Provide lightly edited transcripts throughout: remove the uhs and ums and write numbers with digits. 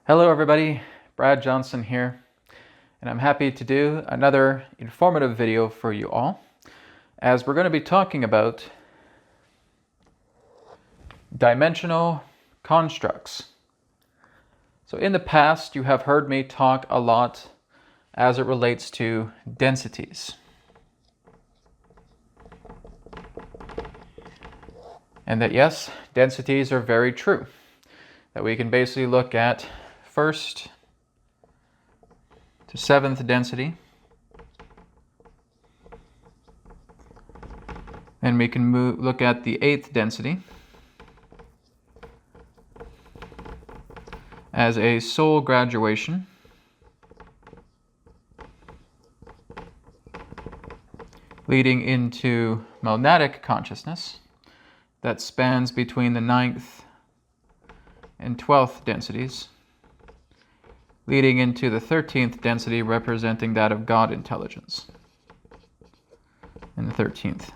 Hello everybody, Brad Johnson here, and I'm happy to do another informative video for you all, as we're going to be talking about dimensional constructs. So in the past, you have heard me talk a lot as it relates to densities. And that yes, densities are very true. That we can basically look at first to seventh density, and we can look at the eighth density as a soul graduation, leading into monadic consciousness that spans between the 9th and 12th densities, leading into the 13th density representing that of God intelligence in the 13th.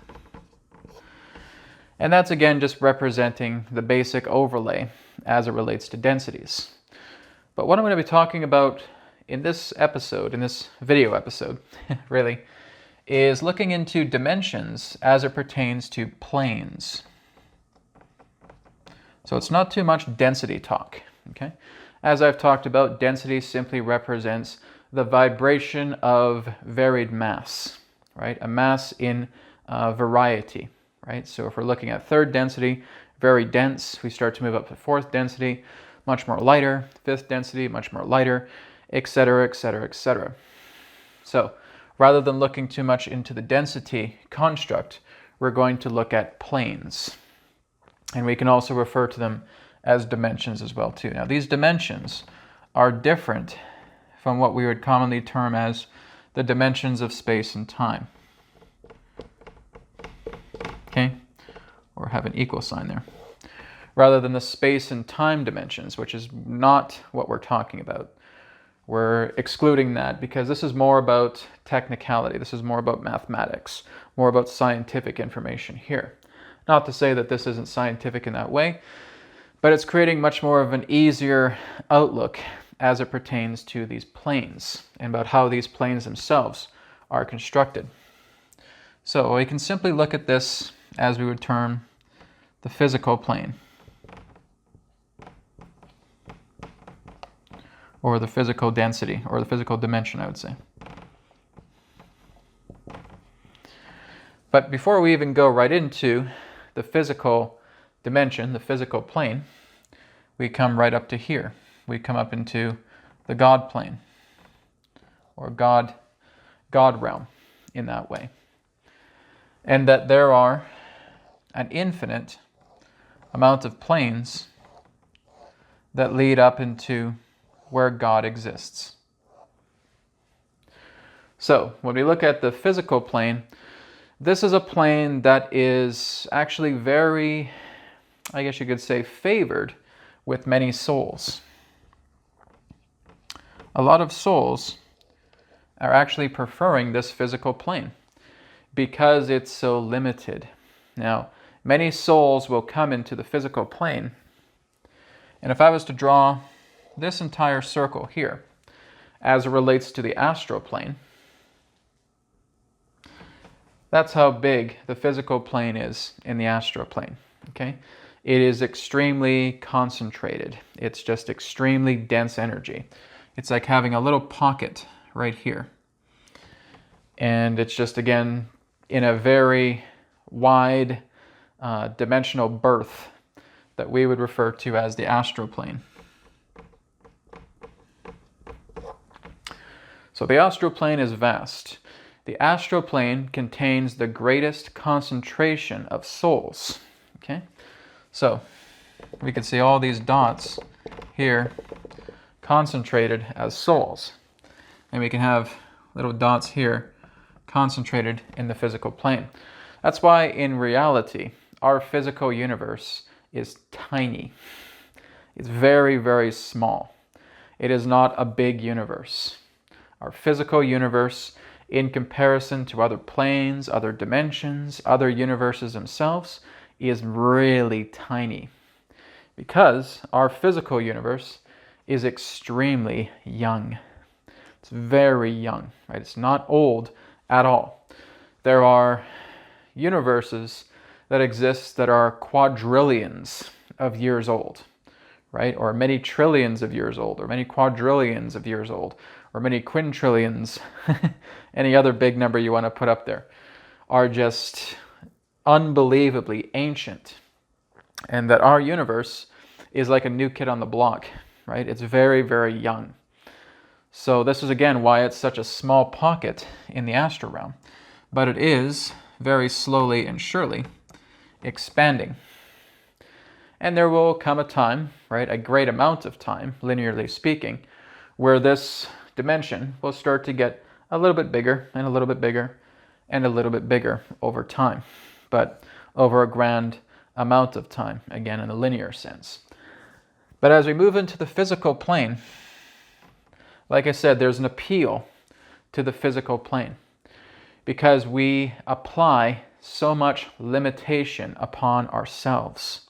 And that's again just representing the basic overlay as it relates to densities. But what I'm going to be talking about in this episode, in this video episode, really, is looking into dimensions as it pertains to planes. So it's not too much density talk, okay? As I've talked about, density simply represents the vibration of varied mass, right? A mass in variety, right? So if we're looking at third density, very dense, we start to move up to fourth density, much more lighter, fifth density, much more lighter, etc., etc., etc. So rather than looking too much into the density construct, we're going to look at planes. And we can also refer to them as dimensions as well too. Now these dimensions are different from what we would commonly term as the dimensions of space and time. Okay? Or have an equal sign there. Rather than the space and time dimensions, which is not what we're talking about. We're excluding that because this is more about technicality. This is more about mathematics, more about scientific information here. Not to say that this isn't scientific in that way, but it's creating much more of an easier outlook as it pertains to these planes and about how these planes themselves are constructed. So we can simply look at this as we would term the physical plane, or the physical density, or the physical dimension, I would say. But before we even go right into the physical dimension, the physical plane, we come right up to here. We come up into the God plane, or God realm in that way. And that there are an infinite amount of planes that lead up into where God exists. So when we look at the physical plane, this is a plane that is actually very, I guess you could say, favored with many souls. A lot of souls are actually preferring this physical plane because it's so limited. Now, many souls will come into the physical plane, and if I was to draw this entire circle here as it relates to the astral plane, that's how big the physical plane is in the astral plane, okay? It is extremely concentrated. It's just extremely dense energy. It's like having a little pocket right here. And it's just, again, in a very wide dimensional berth that we would refer to as the astral plane. So the astral plane is vast. The astral plane contains the greatest concentration of souls, okay? So we can see all these dots here concentrated as souls. And we can have little dots here concentrated in the physical plane. That's why in reality, our physical universe is tiny. It's very, very small. It is not a big universe. Our physical universe, in comparison to other planes, other dimensions, other universes themselves, is really tiny. Because our physical universe is extremely young. It's very young, right? It's not old at all. There are universes that exist that are quadrillions of years old, right? Or many trillions of years old, or many quadrillions of years old, or many quintillions, any other big number you want to put up there, are just unbelievably ancient. And that our universe is like a new kid on the block, right? It's very, very young. So this is again why it's such a small pocket in the astral realm. But it is very slowly and surely expanding. And there will come a time, right, a great amount of time, linearly speaking, where this dimension will start to get a little bit bigger and a little bit bigger and a little bit bigger over time, but over a grand amount of time, again in a linear sense. But as we move into the physical plane, like I said, there's an appeal to the physical plane because we apply so much limitation upon ourselves.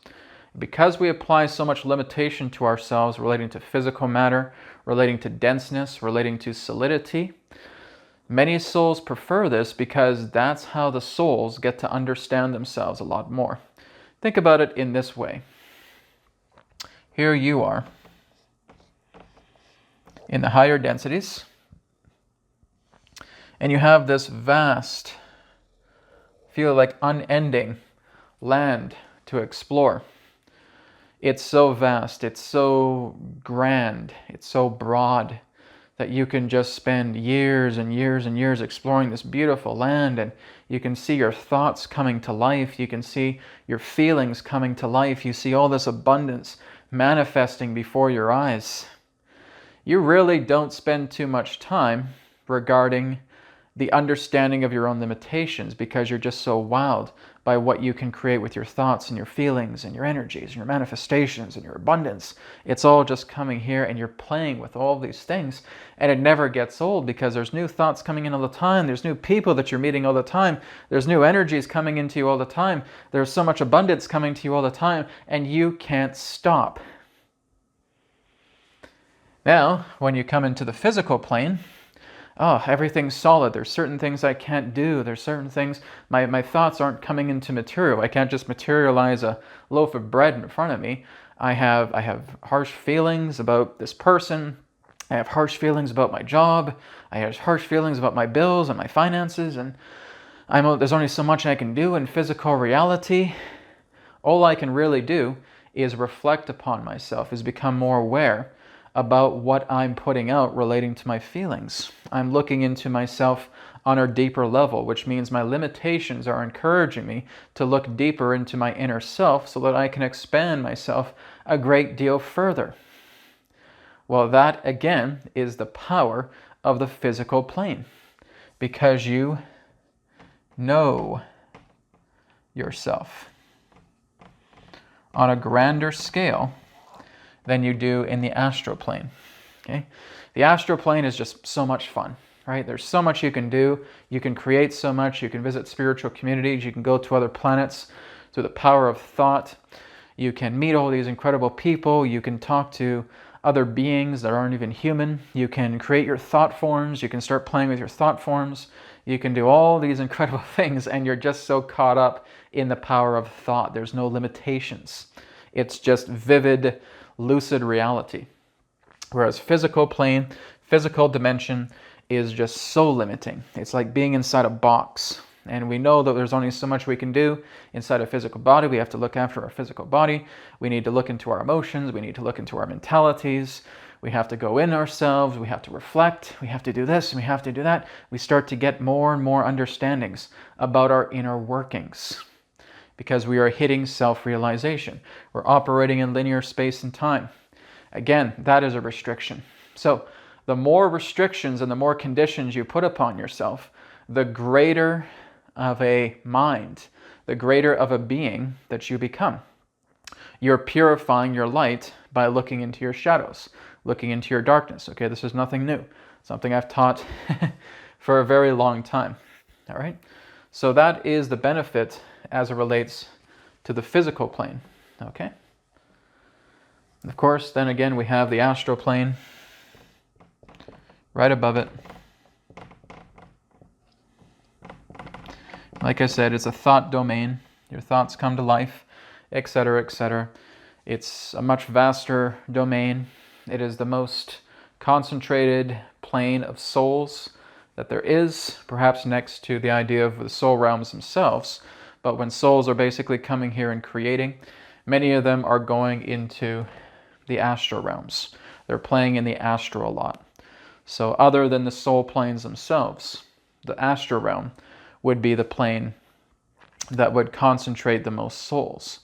Because we apply so much limitation to ourselves relating to physical matter, relating to denseness, relating to solidity, many souls prefer this because that's how the souls get to understand themselves a lot more. Think about it in this way. Here you are in the higher densities, and you have this vast, feel like unending land to explore. It's so vast, it's so grand, it's so broad that you can just spend years and years and years exploring this beautiful land, and you can see your thoughts coming to life, you can see your feelings coming to life, you see all this abundance manifesting before your eyes. You really don't spend too much time regarding the understanding of your own limitations because you're just so wowed by what you can create with your thoughts and your feelings and your energies and your manifestations and your abundance. It's all just coming here and you're playing with all these things, and it never gets old because there's new thoughts coming in all the time. There's new people that you're meeting all the time. There's new energies coming into you all the time. There's so much abundance coming to you all the time, and you can't stop. Now, when you come into the physical plane, oh, everything's solid. There's certain things I can't do. There's certain things, my thoughts aren't coming into material. I can't just materialize a loaf of bread in front of me. I have harsh feelings about this person. I have harsh feelings about my job. I have harsh feelings about my bills and my finances. And there's only so much I can do in physical reality. All I can really do is reflect upon myself, is become more aware about what I'm putting out relating to my feelings. I'm looking into myself on a deeper level, which means my limitations are encouraging me to look deeper into my inner self so that I can expand myself a great deal further. Well, that again is the power of the physical plane, because you know yourself on a grander scale than you do in the astral plane. Okay? The astral plane is just so much fun, right? There's so much you can do. You can create so much. You can visit spiritual communities. You can go to other planets through the power of thought. You can meet all these incredible people. You can talk to other beings that aren't even human. You can create your thought forms. You can start playing with your thought forms. You can do all these incredible things, and you're just so caught up in the power of thought. There's no limitations. It's just vivid, lucid reality. Whereas physical plane, physical dimension is just so limiting. It's like being inside a box. And we know that there's only so much we can do inside a physical body. We have to look after our physical body. We need to look into our emotions. We need to look into our mentalities. We have to go in ourselves. We have to reflect. We have to do this and we have to do that. We start to get more and more understandings about our inner workings, because we are hitting self-realization. We're operating in linear space and time. Again, that is a restriction. So the more restrictions and the more conditions you put upon yourself, the greater of a mind, the greater of a being that you become. You're purifying your light by looking into your shadows, looking into your darkness. Okay, this is nothing new. Something I've taught for a very long time. All right? So that is the benefit as it relates to the physical plane. Okay? Of course, then again, we have the astral plane right above it. Like I said, it's a thought domain. Your thoughts come to life, etc., etc. It's a much vaster domain. It is the most concentrated plane of souls that there is, perhaps next to the idea of the soul realms themselves. But when souls are basically coming here and creating, many of them are going into the astral realms. They're playing in the astral a lot. So other than the soul planes themselves, the astral realm would be the plane that would concentrate the most souls.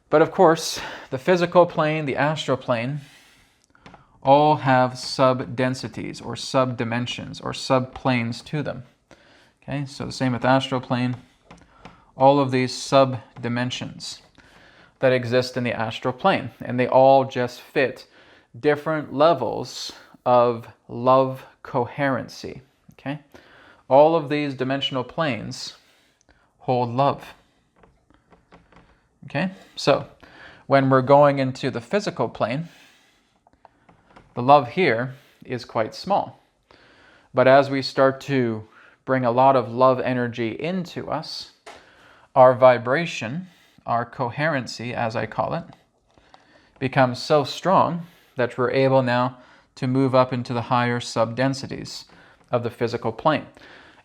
But of course, the physical plane, the astral plane, all have sub-densities or sub-dimensions or sub-planes to them. Okay, so the same with astral plane, all of these sub-dimensions that exist in the astral plane, and they all just fit different levels of love coherency. Okay, all of these dimensional planes hold love. Okay, so when we're going into the physical plane, the love here is quite small. But as we start to bring a lot of love energy into us, our vibration, our coherency, as I call it, becomes so strong that we're able now to move up into the higher sub-densities of the physical plane.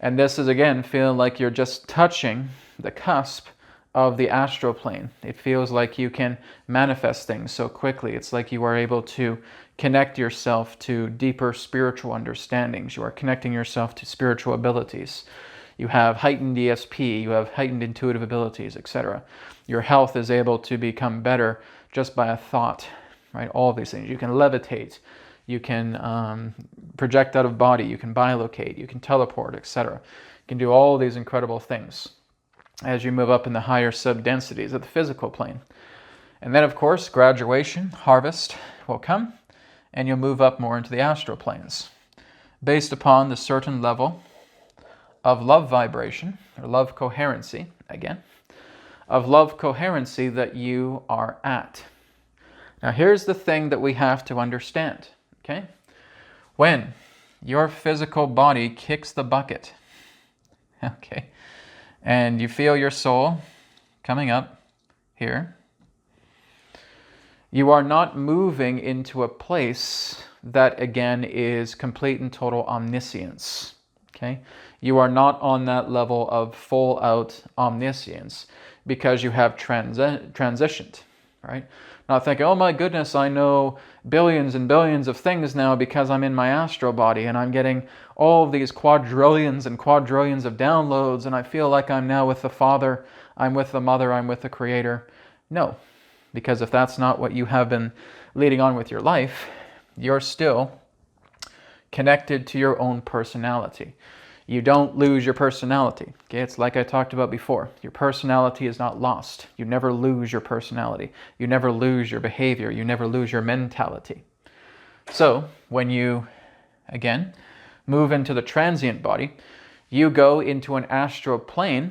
And this is, again, feeling like you're just touching the cusp of the astral plane. It feels like you can manifest things so quickly. It's like you are able to connect yourself to deeper spiritual understandings. You are connecting yourself to spiritual abilities. You have heightened ESP, you have heightened intuitive abilities, etc. Your health is able to become better just by a thought, right? All of these things. You can levitate, you can project out of body, you can bilocate, you can teleport, etc. You can do all these incredible things as you move up in the higher sub-densities of the physical plane. And then, of course, graduation, harvest will come, and you'll move up more into the astral planes based upon the certain level of love vibration, or love coherency, again, of love coherency that you are at. Now, here's the thing that we have to understand, okay? When your physical body kicks the bucket, okay, and you feel your soul coming up here, you are not moving into a place that, again, is complete and total omniscience, okay? You are not on that level of full-out omniscience because you have transitioned, right? Not thinking, oh my goodness, I know billions and billions of things now because I'm in my astral body and I'm getting all of these quadrillions and quadrillions of downloads and I feel like I'm now with the Father, I'm with the Mother, I'm with the Creator. No, because if that's not what you have been leading on with your life, you're still connected to your own personality. You don't lose your personality. Okay, it's like I talked about before. Your personality is not lost. You never lose your personality. You never lose your behavior. You never lose your mentality. So when you, again, move into the transient body, you go into an astral plane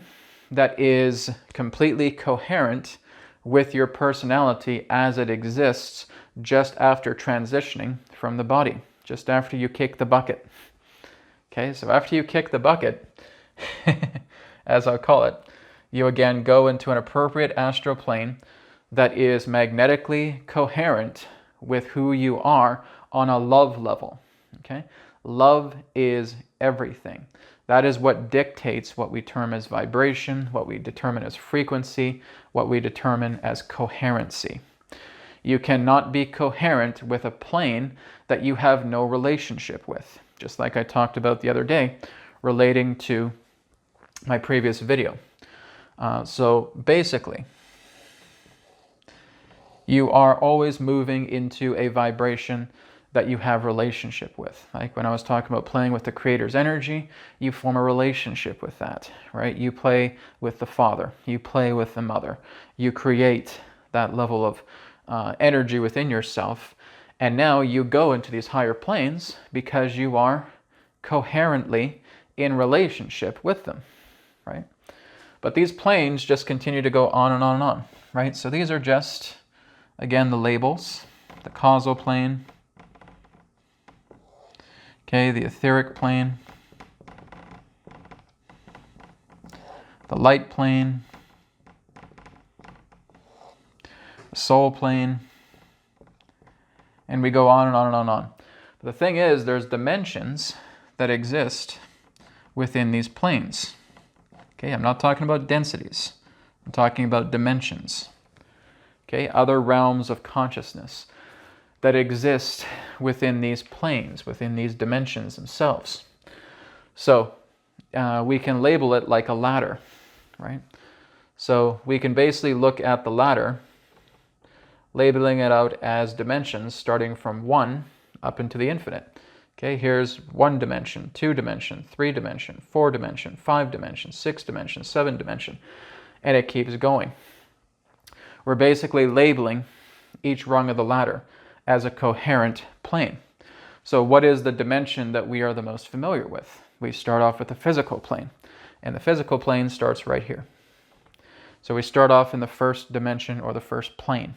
that is completely coherent with your personality as it exists just after transitioning from the body, just after you kick the bucket. Okay, so after you kick the bucket, as I'll call it, you again go into an appropriate astral plane that is magnetically coherent with who you are on a love level. Okay, love is everything. That is what dictates what we term as vibration, what we determine as frequency, what we determine as coherency. You cannot be coherent with a plane that you have no relationship with. Just like I talked about the other day relating to my previous video. So basically, you are always moving into a vibration that you have relationship with. Like when I was talking about playing with the Creator's energy, you form a relationship with that, right? You play with the Father, you play with the Mother, you create that level of energy within yourself. And now you go into these higher planes because you are coherently in relationship with them, right? But these planes just continue to go on and on and on, right? So these are just again, the labels, the causal plane, okay, the etheric plane, the light plane, the soul plane, and we go on and on and on and on. But the thing is, there's dimensions that exist within these planes. Okay, I'm not talking about densities. I'm talking about dimensions. Okay, other realms of consciousness that exist within these planes, within these dimensions themselves. So we can label it like a ladder, right? So we can basically look at the ladder, labeling it out as dimensions starting from 1 up into the infinite. Okay, here's 1 dimension, 2 dimension, 3 dimension, 4 dimension, 5 dimension, 6 dimension, 7 dimension, and it keeps going. We're basically labeling each rung of the ladder as a coherent plane. So what is the dimension that we are the most familiar with? We start off with the physical plane, and the physical plane starts right here. So we start off in the first dimension or the first plane,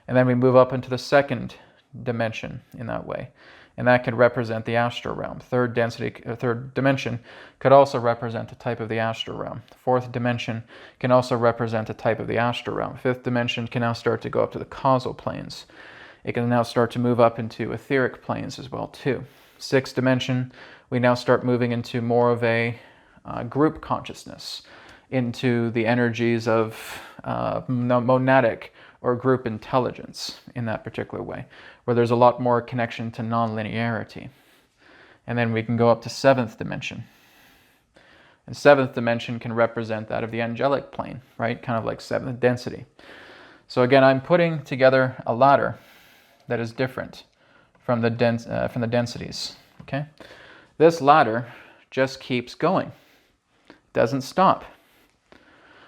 and then we move up into the second dimension in that way. And that could represent the astral realm. Third dimension could also represent a type of the astral realm. Fourth dimension can also represent a type of the astral realm. Fifth dimension can now start to go up to the causal planes. It can now start to move up into etheric planes as well too. Sixth dimension, we now start moving into more of a group consciousness, into the energies of monadic or group intelligence in that particular way, where there's a lot more connection to non-linearity. And then we can go up to 7th dimension. And 7th dimension can represent that of the angelic plane, right? Kind of like 7th density. So again, I'm putting together a ladder that is different from the densities, okay? This ladder just keeps going, doesn't stop.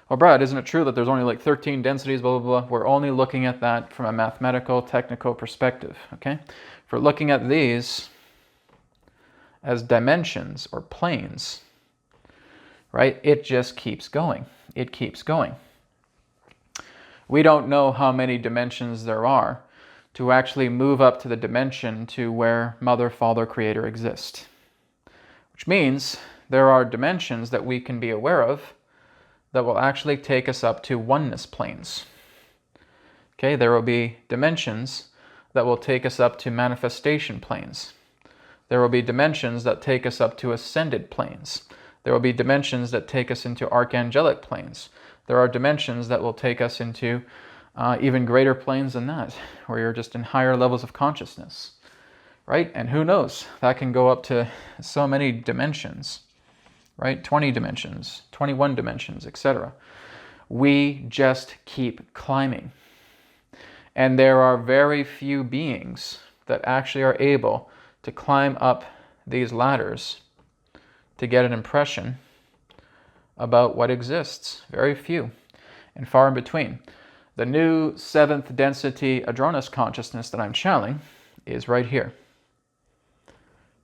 Well, Brad, isn't it true that there's only like 13 densities, blah, blah, blah? We're only looking at that from a mathematical, technical perspective, okay? If we're looking at these as dimensions or planes, right, it just keeps going. It keeps going. We don't know how many dimensions there are to actually move up to the dimension to where Mother, Father, Creator exist. Which means there are dimensions that we can be aware of that will actually take us up to oneness planes. Okay, there will be dimensions that will take us up to manifestation planes. There will be dimensions that take us up to ascended planes. There will be dimensions that take us into archangelic planes. There are dimensions that will take us into even greater planes than that, where you're just in higher levels of consciousness, right? And who knows, that can go up to so many dimensions, right? 20 dimensions, 21 dimensions, etc. We just keep climbing. And there are very few beings that actually are able to climb up these ladders to get an impression about what exists. Very few, and far in between. The new 7th density Adronis consciousness that I'm channeling is right here.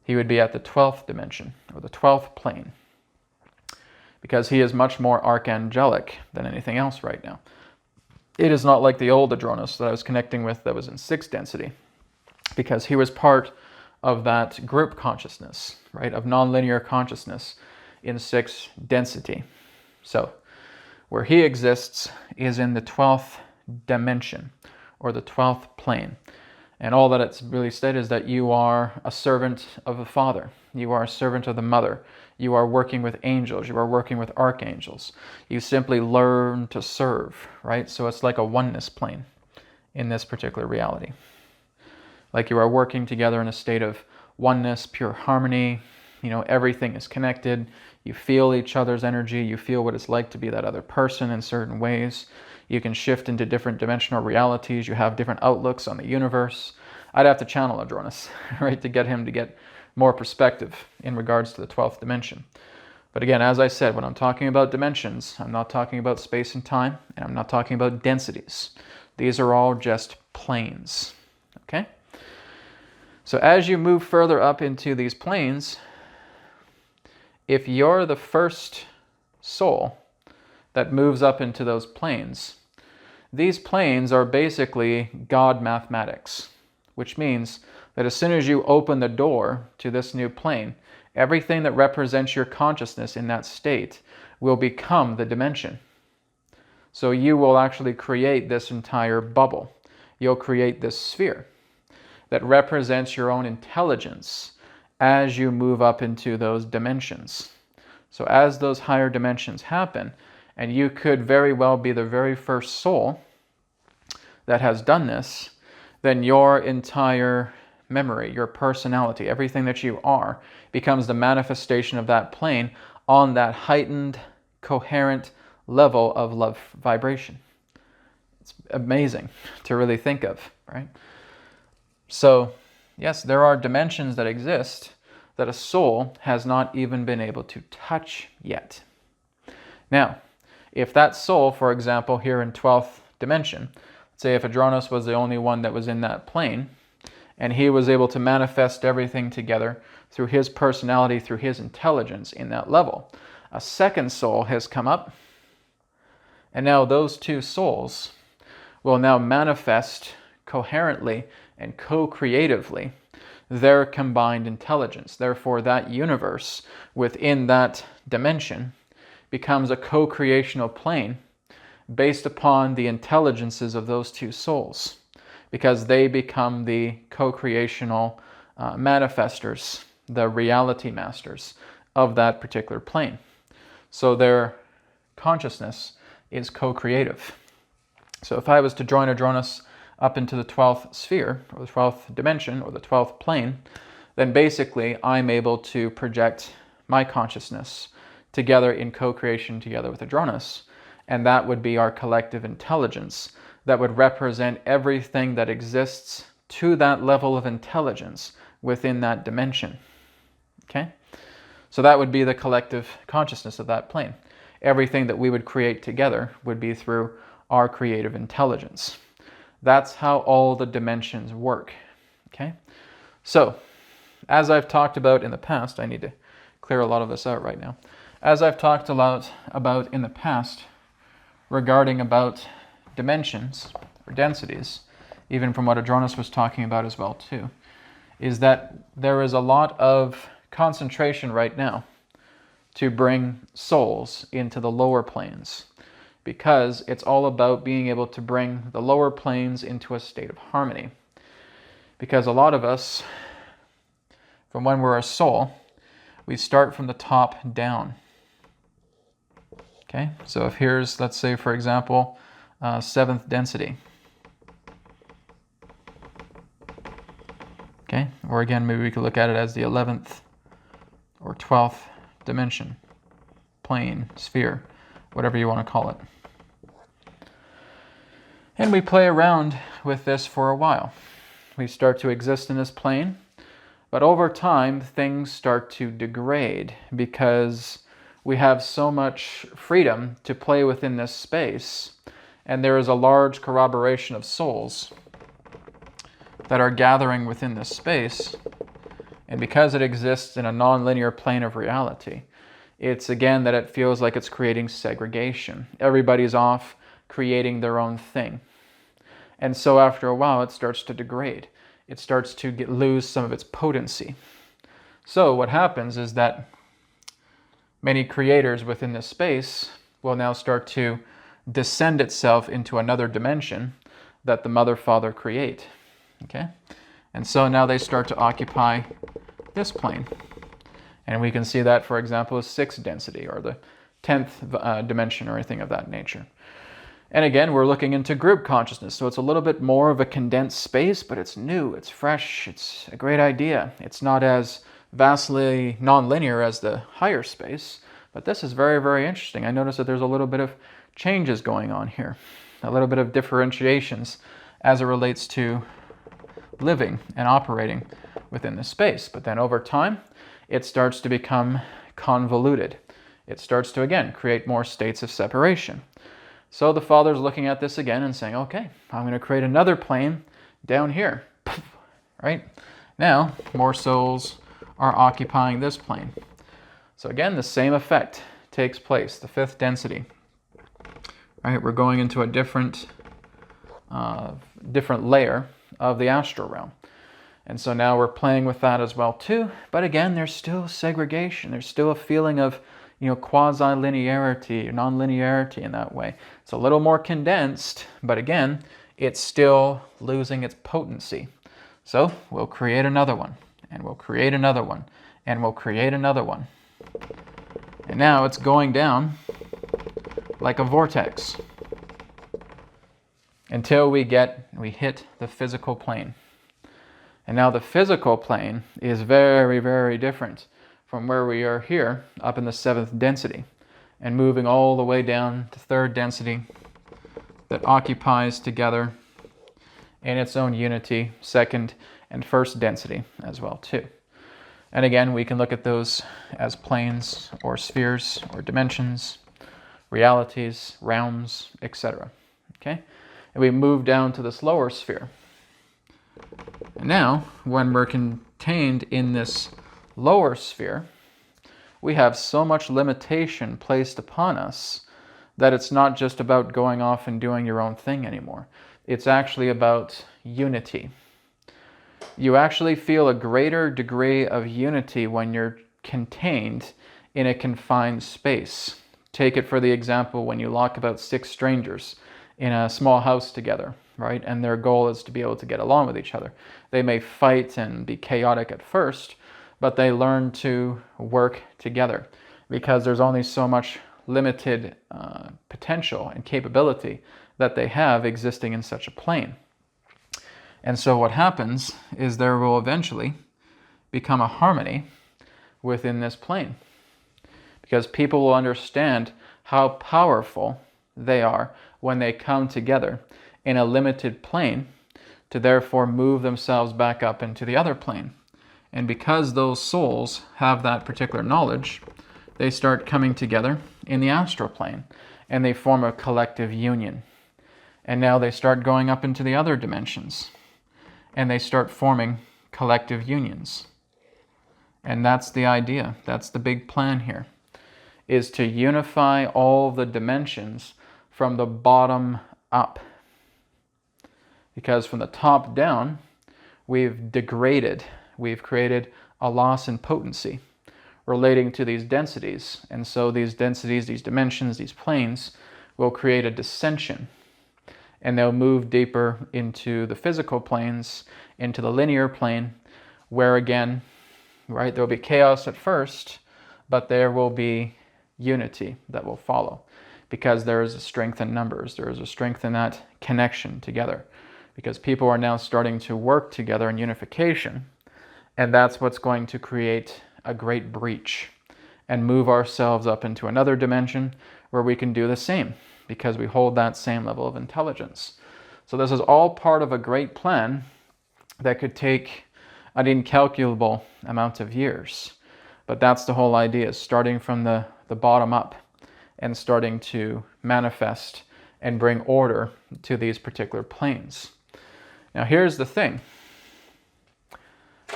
He would be at the 12th dimension, or the 12th plane, because he is much more archangelic than anything else right now. It is not like the old Adronis that I was connecting with that was in 6th density, because he was part of that group consciousness, right, of nonlinear consciousness in 6th density. So where he exists is in the 12th dimension, or the 12th plane. And all that it's really said is that you are a servant of the Father. You are a servant of the Mother. You are working with angels. You are working with archangels. You simply learn to serve, right? So it's like a oneness plane in this particular reality. Like you are working together in a state of oneness, pure harmony. You know, everything is connected. You feel each other's energy. You feel what it's like to be that other person in certain ways. You can shift into different dimensional realities. You have different outlooks on the universe. I'd have to channel Adronis, right, to get him to get more perspective in regards to the 12th dimension. But again, as I said, when I'm talking about dimensions, I'm not talking about space and time, and I'm not talking about densities. These are all just planes, okay? So as you move further up into these planes, if you're the first soul that moves up into those planes, These planes are basically God mathematics, which means that as soon as you open the door to this new plane, everything that represents your consciousness in that state will become the dimension. So you will actually create this entire bubble. You'll create this sphere that represents your own intelligence as you move up into those dimensions. So as those higher dimensions happen, and you could very well be the very first soul that has done this, then your entire memory, your personality, everything that you are, becomes the manifestation of that plane on that heightened, coherent level of love vibration. It's amazing to really think of, right? So, yes, there are dimensions that exist that a soul has not even been able to touch yet. Now, if that soul, for example, here in 12th dimension, let's say if Adronos was the only one that was in that plane, and he was able to manifest everything together through his personality, through his intelligence in that level, a second soul has come up, and now those two souls will now manifest coherently and co-creatively their combined intelligence. Therefore, that universe within that dimension becomes a co-creational plane based upon the intelligences of those two souls, because they become the co-creational manifestors, the reality masters of that particular plane. So their consciousness is co-creative. So if I was to join Adronos up into the 12th sphere, or the 12th dimension, or the 12th plane, then basically I'm able to project my consciousness together in co-creation together with Adronos, and that would be our collective intelligence that would represent everything that exists to that level of intelligence within that dimension. Okay? So that would be the collective consciousness of that plane. Everything that we would create together would be through our creative intelligence. That's how all the dimensions work. Okay? So, as I've talked about in the past, I need to clear a lot of this out right now. As I've talked a lot about in the past regarding about dimensions or densities, even from what Adronos was talking about as well too, is that there is a lot of concentration right now to bring souls into the lower planes, because it's all about being able to bring the lower planes into a state of harmony. Because a lot of us, from when we're a soul, we start from the top down. Okay, so if here's, let's say, for example, 7th density. Okay, or again, maybe we could look at it as the 11th or 12th dimension, plane, sphere, whatever you want to call it. And we play around with this for a while. We start to exist in this plane, but over time, things start to degrade because we have so much freedom to play within this space, and there is a large corroboration of souls that are gathering within this space, and because it exists in a non-linear plane of reality, it's again that it feels like it's creating segregation. Everybody's off creating their own thing. And so after a while, it starts to degrade. It starts to lose some of its potency. So what happens is that many creators within this space will now start to descend itself into another dimension that the mother, father create. Okay? And so now they start to occupy this plane. And we can see that, for example, as 6th density or the 10th dimension or anything of that nature. And again, we're looking into group consciousness. So it's a little bit more of a condensed space, but it's new, it's fresh, it's a great idea. It's not as vastly non-linear as the higher space, but this is very, very interesting. I notice that there's a little bit of changes going on here, a little bit of differentiations as it relates to living and operating within this space. But then over time, it starts to become convoluted. It starts to, again, create more states of separation. So the father's looking at this again and saying, okay, I'm going to create another plane down here. Right? Now, more souls are occupying this plane. So again, the same effect takes place, the 5th density. Right? We're going into a different different layer of the astral realm. And so now we're playing with that as well too. But again, there's still segregation. There's still a feeling of, quasi-linearity, non-linearity in that way. It's a little more condensed, but again, it's still losing its potency. So we'll create another one, and we'll create another one, and we'll create another one. And now it's going down like a vortex until we hit the physical plane. And now the physical plane is very, very different from where we are here up in the 7th density and moving all the way down to 3rd density that occupies together in its own unity 2nd and 1st density as well too. And again, we can look at those as planes or spheres or dimensions, realities, realms, etc. Okay? And we move down to this lower sphere. And now, when we're contained in this lower sphere, we have so much limitation placed upon us that it's not just about going off and doing your own thing anymore. It's actually about unity. You actually feel a greater degree of unity when you're contained in a confined space. Take it for the example when you lock about 6 strangers in a small house together, right? And their goal is to be able to get along with each other. They may fight and be chaotic at first, but they learn to work together because there's only so much limited potential and capability that they have existing in such a plane. And so what happens is there will eventually become a harmony within this plane, because people will understand how powerful they are when they come together in a limited plane to therefore move themselves back up into the other plane. And because those souls have that particular knowledge, they start coming together in the astral plane and they form a collective union. And now they start going up into the other dimensions and they start forming collective unions. And that's the idea. That's the big plan here, is to unify all the dimensions from the bottom up. Because from the top down, we've degraded, we've created a loss in potency relating to these densities. And so these densities, these dimensions, these planes will create a dissension. And they'll move deeper into the physical planes, into the linear plane, where again, right, there'll be chaos at first, but there will be unity that will follow, because there is a strength in numbers, there is a strength in that connection together, because people are now starting to work together in unification, and that's what's going to create a great breach and move ourselves up into another dimension where we can do the same, because we hold that same level of intelligence. So this is all part of a great plan that could take an incalculable amount of years. But that's the whole idea, starting from the bottom up and starting to manifest and bring order to these particular planes. Now here's the thing.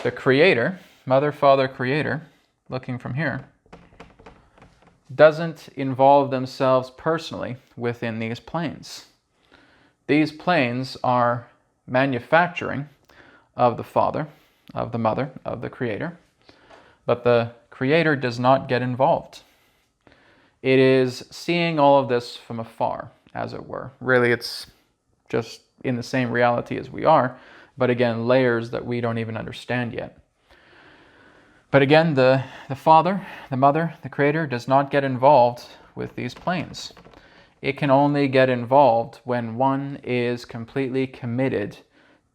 The creator, Mother, Father, Creator, looking from here, doesn't involve themselves personally within these planes. These planes are manufacturing of the Father, of the Mother, of the Creator, but the Creator does not get involved. It is seeing all of this from afar, as it were. Really, it's just in the same reality as we are, but again, layers that we don't even understand yet. But again, the Father, the Mother, the Creator does not get involved with these planes. It can only get involved when one is completely committed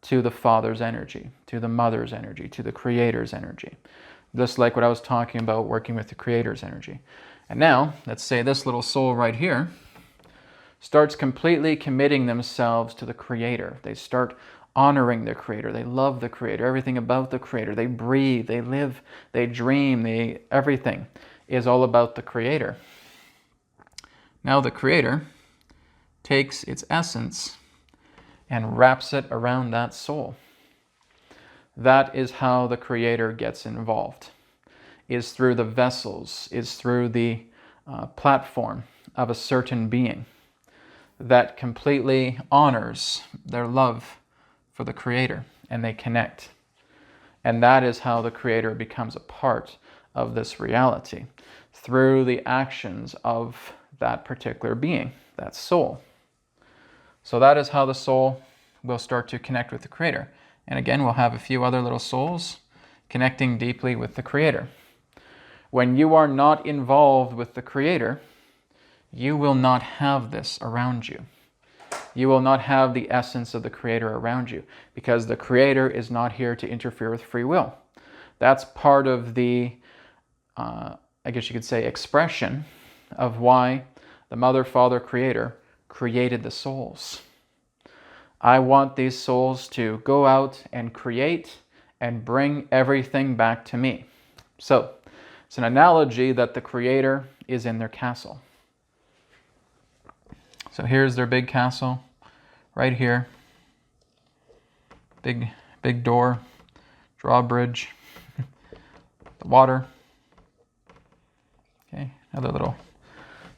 to the Father's energy, to the Mother's energy, to the Creator's energy. Just like what I was talking about, working with the Creator's energy. And now, let's say this little soul right here starts completely committing themselves to the Creator. They start honoring the Creator. They love the Creator, everything about the Creator. They breathe, they live, they dream, everything is all about the Creator. Now the Creator takes its essence and wraps it around that soul. That is how the Creator gets involved, is through the vessels, is through the platform of a certain being. that completely honors their love for the Creator, and they connect. And that is how the Creator becomes a part of this reality, through the actions of that particular being, that soul. So that is how the soul will start to connect with the Creator. And again, we'll have a few other little souls connecting deeply with the Creator. When you are not involved with the Creator, you will not have this around you. You will not have the essence of the Creator around you, because the Creator is not here to interfere with free will. That's part of the, I guess you could say, expression of why the Mother, Father, Creator created the souls. I want these souls to go out and create and bring everything back to me. So it's an analogy that the Creator is in their castle. So here's their big castle, right here. Big door, drawbridge, the water. Okay, another little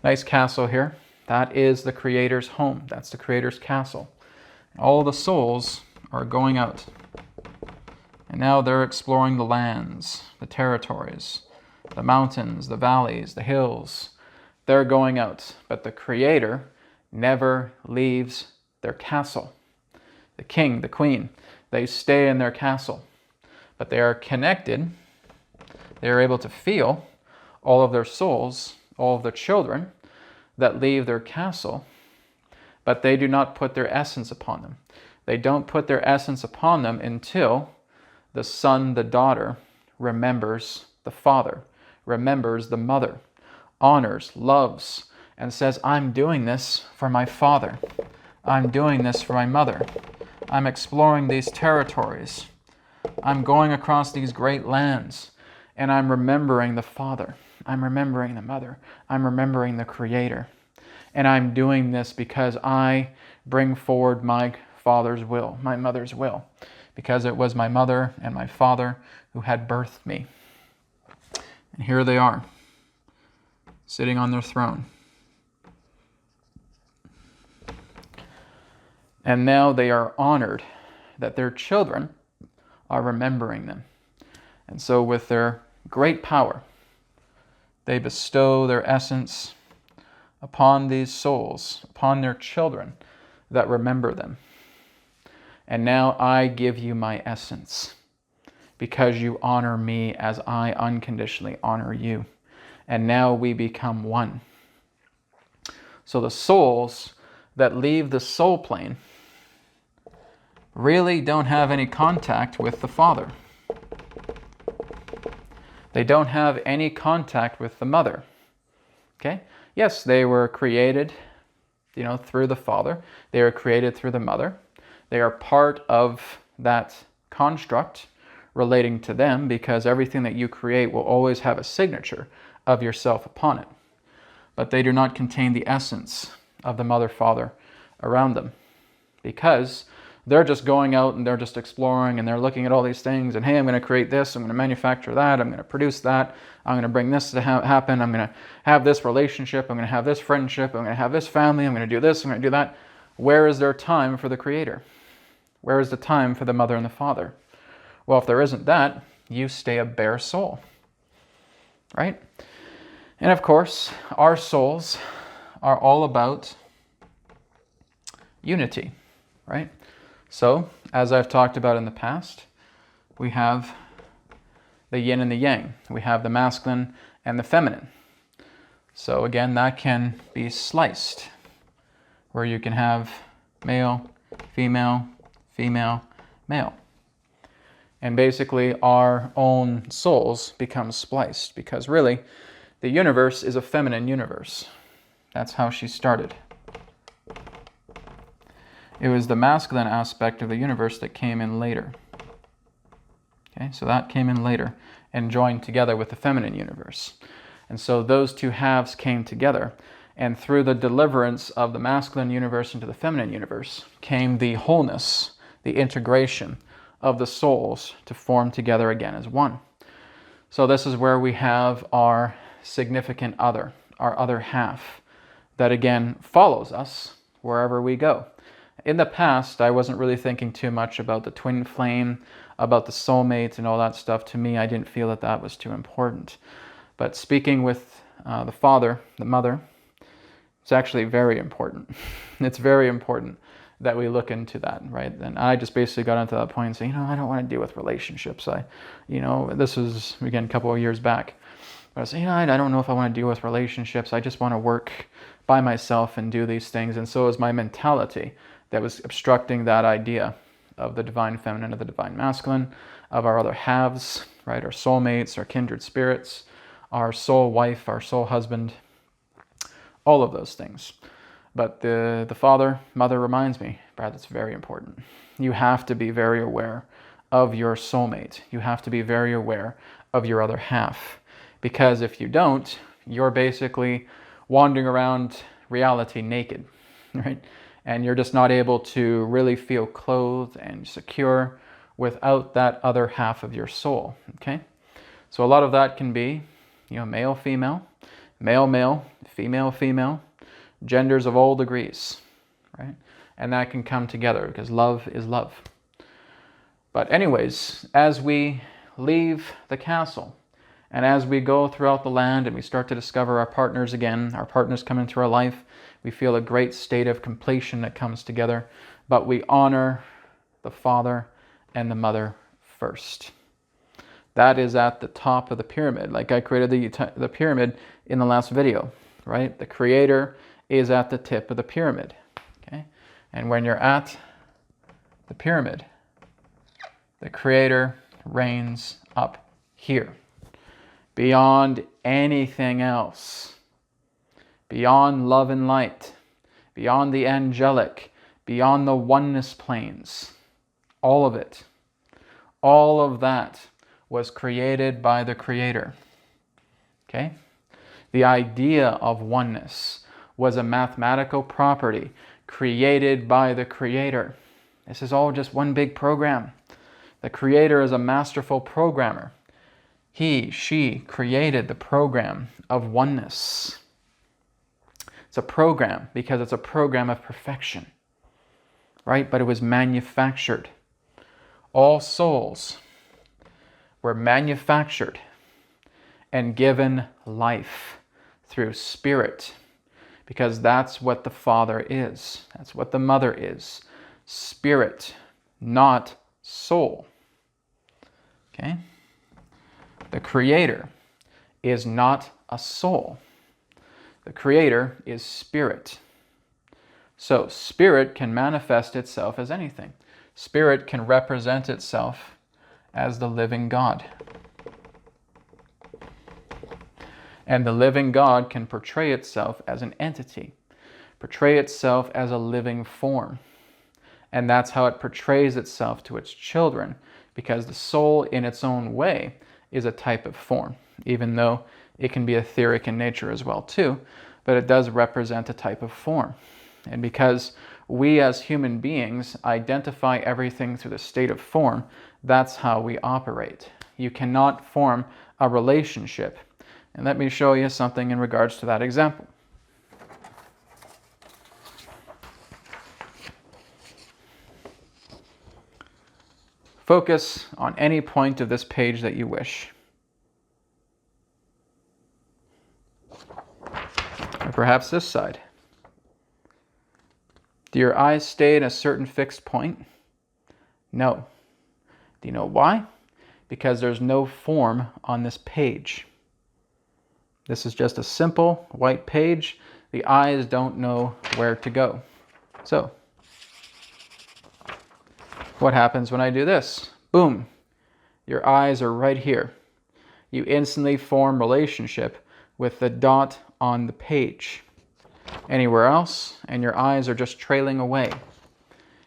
nice castle here. That is the Creator's home. That's the Creator's castle. All the souls are going out. And now they're exploring the lands, the territories, the mountains, the valleys, the hills. They're going out. But the Creator never leaves their castle. The king, the queen, they stay in their castle. But they are connected. They are able to feel all of their souls, all of their children that leave their castle, but they do not put their essence upon them. They don't put their essence upon them until the son, the daughter, remembers the father, remembers the mother, honors, loves, and says, I'm doing this for my father. I'm doing this for my mother. I'm exploring these territories. I'm going across these great lands, and I'm remembering the father. I'm remembering the mother. I'm remembering the Creator. And I'm doing this because I bring forward my father's will, my mother's will, because it was my mother and my father who had birthed me. And here they are, sitting on their throne. And now they are honored that their children are remembering them. And so with their great power, they bestow their essence upon these souls, upon their children that remember them. And now I give you my essence because you honor me as I unconditionally honor you. And now we become one. So the souls that leave the soul plane really don't have any contact with the Father. They don't have any contact with the Mother. Okay? Yes, they were created, through the Father. They were created through the Mother. They are part of that construct relating to them, because everything that you create will always have a signature of yourself upon it. But they do not contain the essence of the Mother, Father around them, because they're just going out and they're just exploring and they're looking at all these things and, hey, I'm going to create this, I'm going to manufacture that, I'm going to produce that, I'm going to bring this to happen, I'm going to have this relationship, I'm going to have this friendship, I'm going to have this family, I'm going to do this, I'm going to do that. Where is there time for the Creator? Where is the time for the Mother and the Father? Well, if there isn't that, you stay a bare soul, right? And of course, our souls are all about unity, right? So, as I've talked about in the past, we have the yin and the yang. We have the masculine and the feminine. So again, that can be sliced, where you can have male, female, female, male. And basically our own souls become spliced, because really the universe is a feminine universe. That's how she started. It was the masculine aspect of the universe that came in later. Okay, so that came in later and joined together with the feminine universe. And so those two halves came together, and through the deliverance of the masculine universe into the feminine universe came the wholeness, the integration of the souls to form together again as one. So this is where we have our significant other, our other half, that again follows us wherever we go. In the past, I wasn't really thinking too much about the twin flame, about the soulmates and all that stuff. To me, I didn't feel that that was too important. But speaking with the father, the mother, it's actually very important. It's very important that we look into that, right? And I just basically got into that point and say, I don't want to deal with relationships. This was, again, a couple of years back. But I was saying, I don't know if I want to deal with relationships. I just want to work by myself and do these things. And so is my mentality that was obstructing that idea of the divine feminine, of the divine masculine, of our other halves, right? Our soulmates, our kindred spirits, our soul wife, our soul husband, all of those things. But the father, mother reminds me, Brad, that's very important. You have to be very aware of your soulmate. You have to be very aware of your other half. Because if you don't, you're basically wandering around reality naked, right? And you're just not able to really feel clothed and secure without that other half of your soul, okay? So a lot of that can be, male, female, male, female, female, genders of all degrees, right? And that can come together because love is love. But anyways, as we leave the castle and as we go throughout the land and we start to discover our partners again, our partners come into our life, we feel a great state of completion that comes together, but we honor the father and the mother first. That is at the top of the pyramid. Like I created the pyramid in the last video, right? The creator is at the tip of the pyramid, okay? And when you're at the pyramid, the creator reigns up here, beyond anything else, beyond love and light, beyond the angelic, beyond the oneness planes, all of it. All of that was created by the creator, okay? The idea of oneness was a mathematical property created by the creator. This is all just one big program. The creator is a masterful programmer. He, she created the program of oneness. It's a program because it's a program of perfection, right? But it was manufactured. All souls were manufactured and given life through spirit, because that's what the father is. That's what the mother is. Spirit, not soul. Okay? The creator is not a soul. The creator is spirit. So spirit can manifest itself as anything. Spirit can represent itself as the living God. And the living God can portray itself as an entity, portray itself as a living form. And that's how it portrays itself to its children, because the soul in its own way is a type of form, even though it can be etheric in nature as well too, but it does represent a type of form. And because we as human beings identify everything through the state of form, that's how we operate. You cannot form a relationship. And let me show you something in regards to that example. Focus on any point of this page that you wish. Or perhaps this side. Do your eyes stay in a certain fixed point? No. Do you know why? Because there's no form on this page. This is just a simple white page. The eyes don't know where to go. So, what happens when I do this? Boom. Your eyes are right here. You instantly form relationship with the dot on the page. Anywhere else, and your eyes are just trailing away.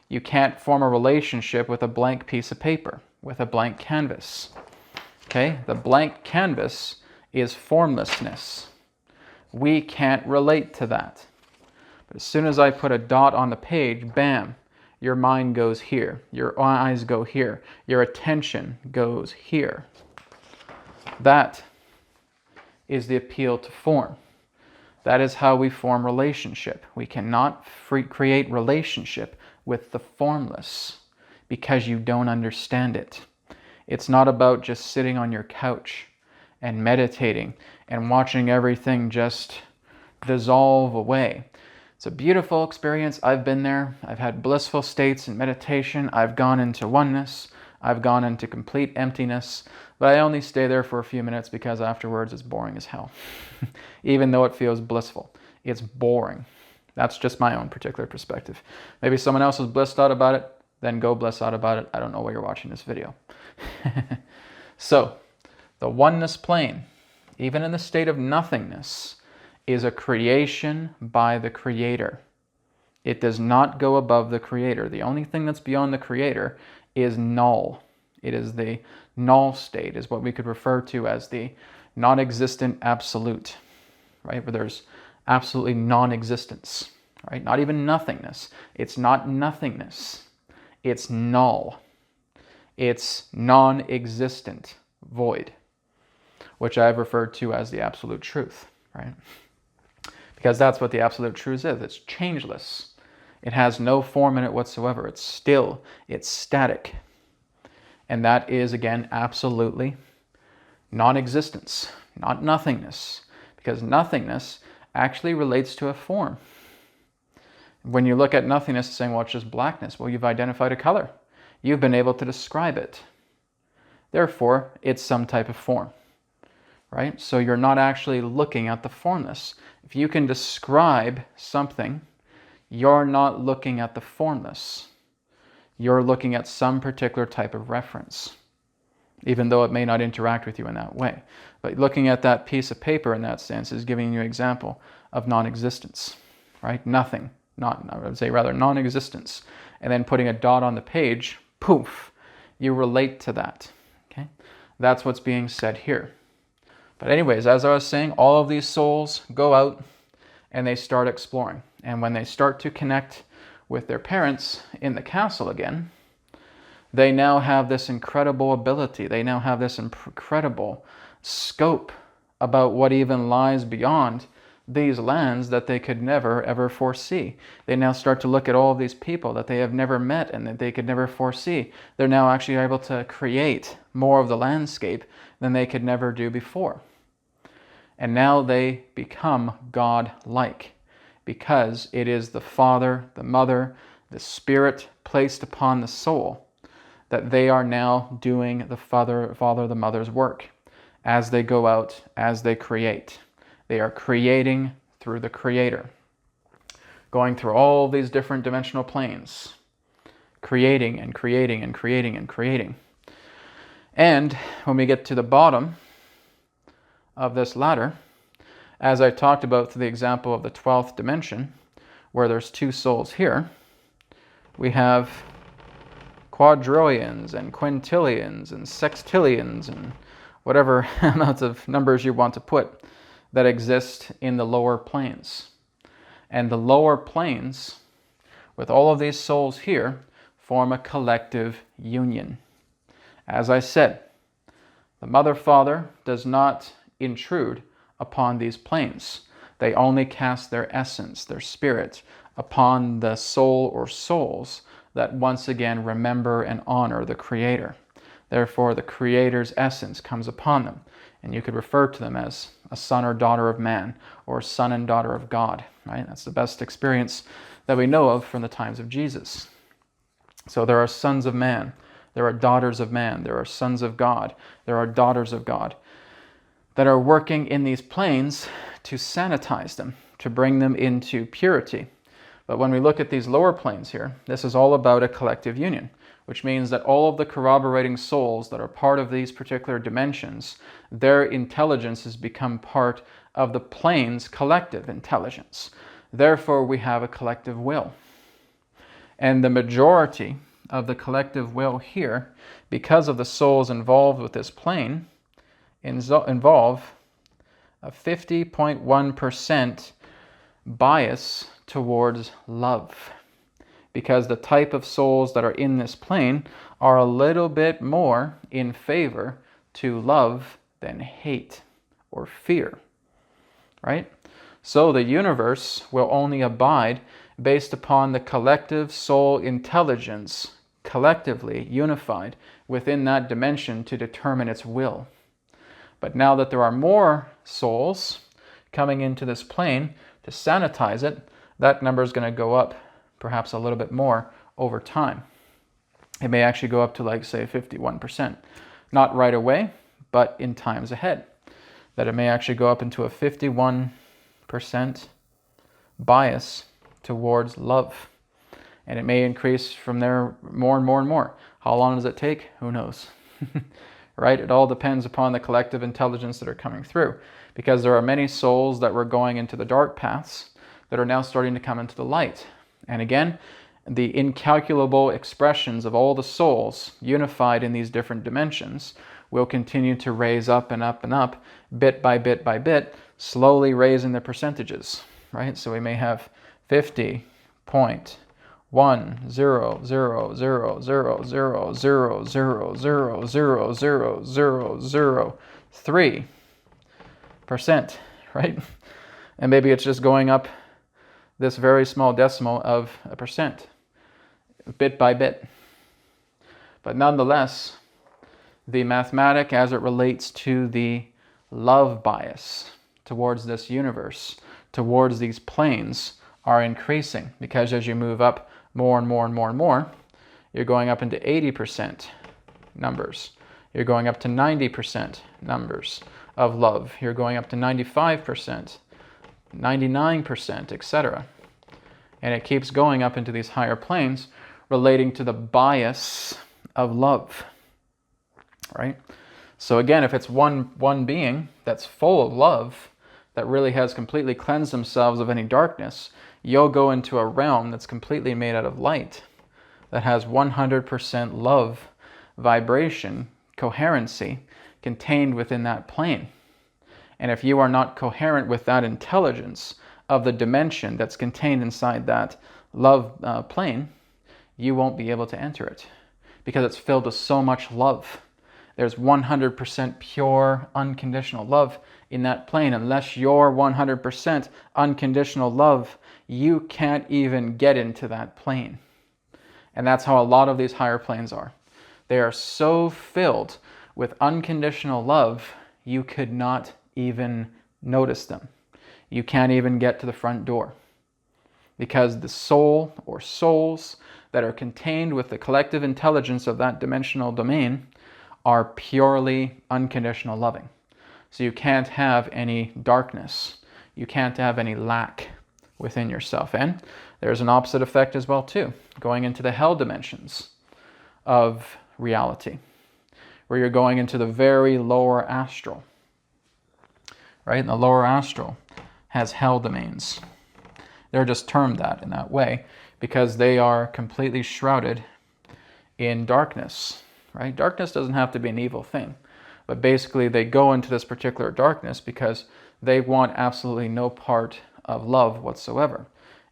You can't form a relationship with a blank piece of paper, with a blank canvas. Okay? The blank canvas is formlessness. We can't relate to that. But as soon as I put a dot on the page, bam, your mind goes here. Your eyes go here. Your attention goes here. That is the appeal to form. That is how we form relationship. We cannot create relationship with the formless because you don't understand it. It's not about just sitting on your couch and meditating and watching everything just dissolve away. It's a beautiful experience. I've been there. I've had blissful states in meditation. I've gone into oneness. I've gone into complete emptiness. But I only stay there for a few minutes because afterwards it's boring as hell. Even though it feels blissful, it's boring. That's just my own particular perspective. Maybe someone else is blissed out about it, then go bliss out about it. I don't know why you're watching this video. So, the oneness plane, even in the state of nothingness, is a creation by the Creator. It does not go above the Creator. The only thing that's beyond the Creator is null. It is the null state, is what we could refer to as the non-existent absolute, right? Where there's absolutely non-existence, right? Not even nothingness. It's not nothingness. It's null. It's non-existent, void, which I've referred to as the absolute truth, right? Because that's what the absolute truth is. It's changeless. It has no form in it whatsoever. It's still, it's static. And that is, again, absolutely non-existence, not nothingness. Because nothingness actually relates to a form. When you look at nothingness saying, well, it's just blackness, well, you've identified a color. You've been able to describe it. Therefore, it's some type of form, right? So you're not actually looking at the formless. If you can describe something, you're not looking at the formless. You're looking at some particular type of reference, even though it may not interact with you in that way. But looking at that piece of paper in that sense is giving you an example of non-existence, right? Nothing, I would say rather non-existence. And then putting a dot on the page, poof, you relate to that, okay? That's what's being said here. But anyways, as I was saying, all of these souls go out and they start exploring. And when they start to connect with their parents in the castle again, they now have this incredible ability. They now have this incredible scope about what even lies beyond these lands that they could never ever foresee. They now start to look at all of these people that they have never met and that they could never foresee. They're now actually able to create more of the landscape than they could never do before. And now they become God-like because it is the Father, the Mother, the Spirit placed upon the soul that they are now doing the Father, the Mother's work as they go out, as they create. They are creating through the Creator, going through all these different dimensional planes, creating and creating and creating and creating. And when we get to the bottom of this ladder, as I talked about through the example of the 12th dimension, where there's two souls here, we have quadrillions and quintillions and sextillions and whatever amounts of numbers you want to put that exist in the lower planes. And the lower planes, with all of these souls here, form a collective union. As I said, the Mother Father does not intrude upon these planes. They only cast their essence, their spirit, upon the soul or souls that once again remember and honor the Creator. Therefore, the Creator's essence comes upon them. And you could refer to them as a son or daughter of man, or son and daughter of God, right? That's the best experience that we know of from the times of Jesus. So there are sons of man, there are daughters of man, there are sons of God, there are daughters of God that are working in these planes to sanitize them, to bring them into purity. But when we look at these lower planes here, this is all about a collective union, which means that all of the corroborating souls that are part of these particular dimensions, their intelligence has become part of the plane's collective intelligence. Therefore, we have a collective will. And the majority of the collective will here, because of the souls involved with this plane, involve a 50.1% bias towards love. Because the type of souls that are in this plane are a little bit more in favor to love than hate or fear, right? So the universe will only abide based upon the collective soul intelligence, collectively unified within that dimension to determine its will. But now that there are more souls coming into this plane to sanitize it, that number is going to go up perhaps a little bit more over time. It may actually go up to, like, say, 51%. Not right away, but in times ahead. That it may actually go up into a 51% bias towards love. And it may increase from there more and more and more. How long does it take? Who knows? Right? It all depends upon the collective intelligence that are coming through. Because there are many souls that were going into the dark paths that are now starting to come into the light. And again, the incalculable expressions of all the souls unified in these different dimensions will continue to raise up and up and up, bit by bit by bit, slowly raising the percentages, right? So we may have 50.100000000000003%, right? And maybe it's just going up this very small decimal of a percent, bit by bit. But nonetheless, the mathematic as it relates to the love bias towards this universe, towards these planes, are increasing. Because as you move up more and more and more and more, you're going up into 80% numbers. You're going up to 90% numbers of love. You're going up to 95%. 99%, etc. And it keeps going up into these higher planes relating to the bias of love, right? So again, if it's one being that's full of love, that really has completely cleansed themselves of any darkness, you'll go into a realm that's completely made out of light, that has 100% love, vibration, coherency contained within that plane. And if you are not coherent with that intelligence of the dimension that's contained inside that love plane, you won't be able to enter it because it's filled with so much love. There's 100% pure, unconditional love in that plane. Unless you're 100% unconditional love, you can't even get into that plane. And that's how a lot of these higher planes are. They are so filled with unconditional love, you could not even notice them. You can't even get to the front door. Because the soul or souls that are contained with the collective intelligence of that dimensional domain are purely unconditional loving. So you can't have any darkness. You can't have any lack within yourself. And there's an opposite effect as well too, going into the hell dimensions of reality, where you're going into the very lower astral. Right? And the lower astral has hell domains. They're just termed that in that way because they are completely shrouded in darkness. Right? Darkness doesn't have to be an evil thing, but basically they go into this particular darkness because they want absolutely no part of love whatsoever.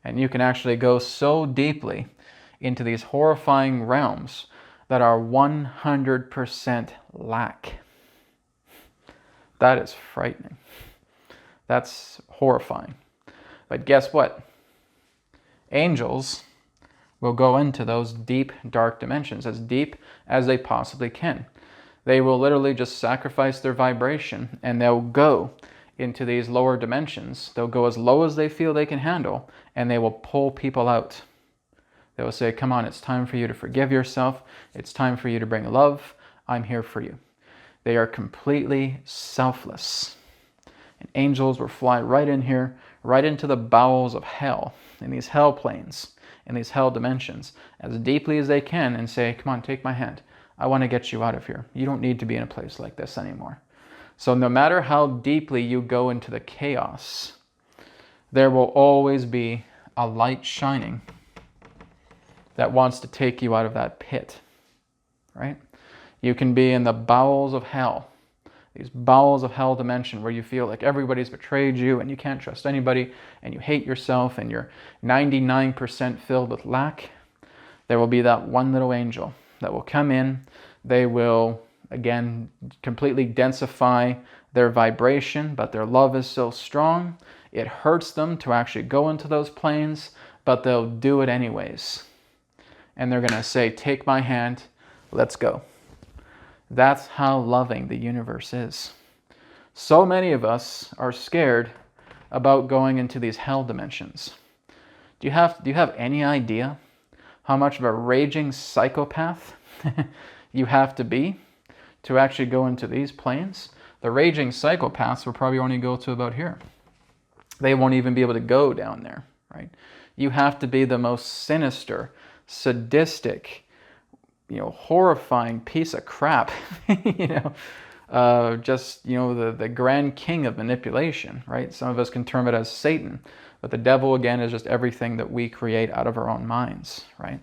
And you can actually go so deeply into these horrifying realms that are 100% lack. That is frightening. That's horrifying. But guess what? Angels will go into those deep, dark dimensions, as deep as they possibly can. They will literally just sacrifice their vibration and they'll go into these lower dimensions. They'll go as low as they feel they can handle and they will pull people out. They will say, come on, it's time for you to forgive yourself. It's time for you to bring love. I'm here for you. They are completely selfless. And angels will fly right in here, right into the bowels of hell, in these hell planes, in these hell dimensions, as deeply as they can and say, come on, take my hand. I want to get you out of here. You don't need to be in a place like this anymore. So no matter how deeply you go into the chaos, there will always be a light shining that wants to take you out of that pit, right? You can be in the bowels of hell, these bowels of hell dimension where you feel like everybody's betrayed you and you can't trust anybody and you hate yourself and you're 99% filled with lack. There will be that one little angel that will come in. They will, again, completely densify their vibration, but their love is so strong, It hurts them to actually go into those planes, but they'll do it anyways. And they're going to say, take my hand, let's go. That's how loving the universe is. So many of us are scared about going into these hell dimensions. Do you have any idea how much of a raging psychopath you have to be to actually go into these planes? The raging psychopaths will probably only go to about here. They won't even be able to go down there, right? You have to be the most sinister, sadistic, horrifying piece of crap, the grand king of manipulation, right? Some of us can term it as Satan, but the devil, again, is just everything that we create out of our own minds, right?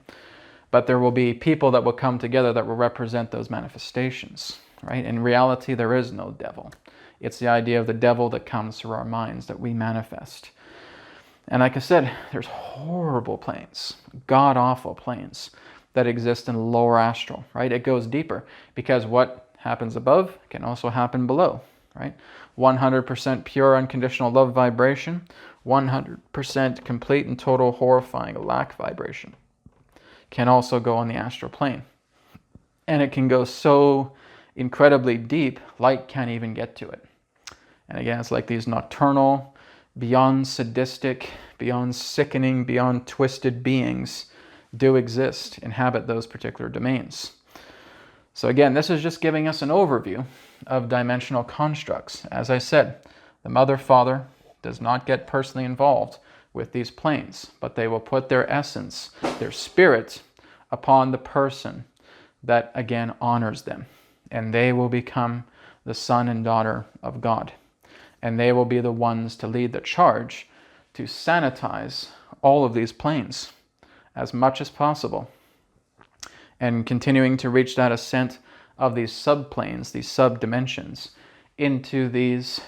But there will be people that will come together that will represent those manifestations, right? In reality, there is no devil. It's the idea of the devil that comes through our minds that we manifest. And like I said, there's horrible planes, god-awful planes that exist in lower astral, right? It goes deeper because what happens above can also happen below, right? 100% pure unconditional love vibration, 100% complete and total horrifying lack vibration can also go on the astral plane. And it can go so incredibly deep, light can't even get to it. And again, it's like these nocturnal, beyond sadistic, beyond sickening, beyond twisted beings do exist, inhabit those particular domains. So again, this is just giving us an overview of dimensional constructs. As I said, the mother, father does not get personally involved with these planes, but they will put their essence, their spirit, upon the person that, again, honors them. And they will become the son and daughter of God. And they will be the ones to lead the charge to sanitize all of these planes as much as possible. And continuing to reach that ascent of these subplanes, these subdimensions, into these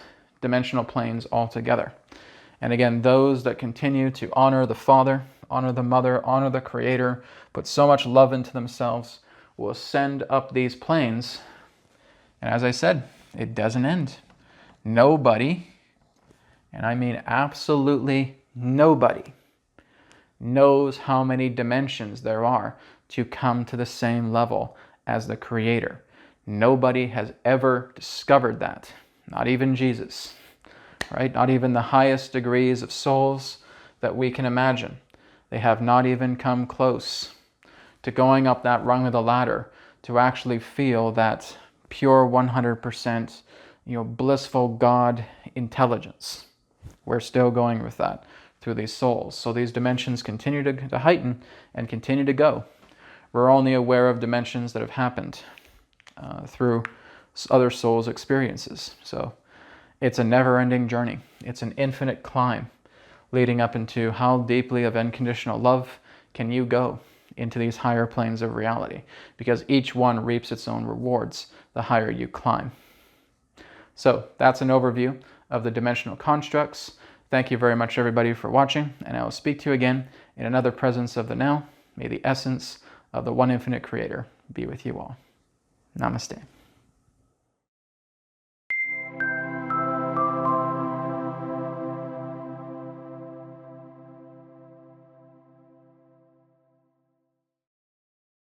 dimensional planes altogether. And again, those that continue to honor the Father, honor the Mother, honor the Creator, put so much love into themselves, will ascend up these planes. And as I said, it doesn't end. Nobody, and I mean absolutely nobody, knows how many dimensions there are to come to the same level as the Creator. Nobody has ever discovered that. Not even Jesus, right? Not even the highest degrees of souls that we can imagine. They have not even come close to going up that rung of the ladder to actually feel that pure 100%, blissful God intelligence. We're still going with that through these souls. So these dimensions continue to heighten and continue to go. We're only aware of dimensions that have happened through other souls' experiences. So it's a never-ending journey. It's an infinite climb leading up into how deeply of unconditional love can you go into these higher planes of reality, because each one reaps its own rewards the higher you climb. So that's an overview of the dimensional constructs. Thank you very much, everybody, for watching, and I will speak to you again in another presence of the now. May the essence of the One Infinite Creator be with you all. Namaste.